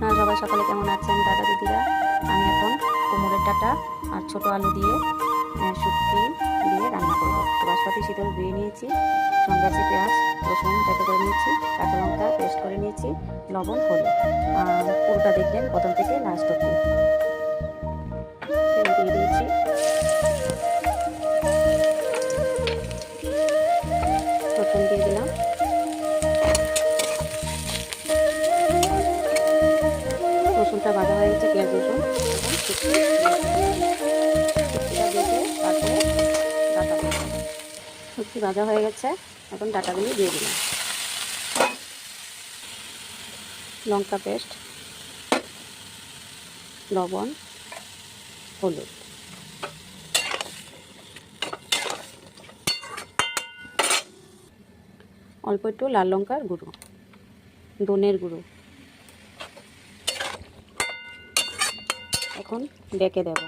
আপনারা সবাই সকালে কেমন আছেন দাদা দিদিরা? আমি এখন কুমড়োর ডাঁটা আর ছোট আলু দিয়ে শুটকি দিয়ে রান্না করব। তো বাসপাতি শীতল ধুয়ে নিয়েছি, সঙ্গে আছে পেঁয়াজ রসুন থেতো করে নিয়েছি, কাঁচা লঙ্কা পেস্ট করে নিয়েছি, লবণ হলুদ। পুরোটা দেখবেন প্রথম থেকে লাস্ট অব্দি। তেল দিয়ে দিয়েছি, রসুন দিয়ে দিলাম, রসুনটা ভাজা হয়ে গেছে, পেঁয়াজ রসুন শুটকি ভাজা হয়ে গেছে, এখন ডাঁটাগুলি দিয়ে দিলাম, লঙ্কা পেস্ট, লবণ হলুদ, অল্প একটু লাল লঙ্কার গুঁড়ো, ধনের গুঁড়ো, এখন ডেকে দেব।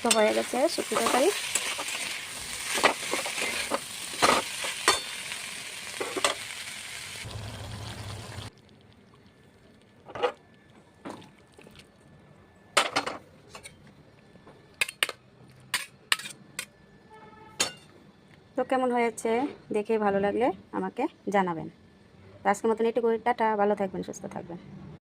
তো হয়ে গেছে শুটকি তরকারি। তো কেমন হয়েছে দেখে ভালো লাগলে আমাকে জানাবেন। আজকের মতন একটু করে টাটা, ভালো থাকবেন, সুস্থ থাকবেন।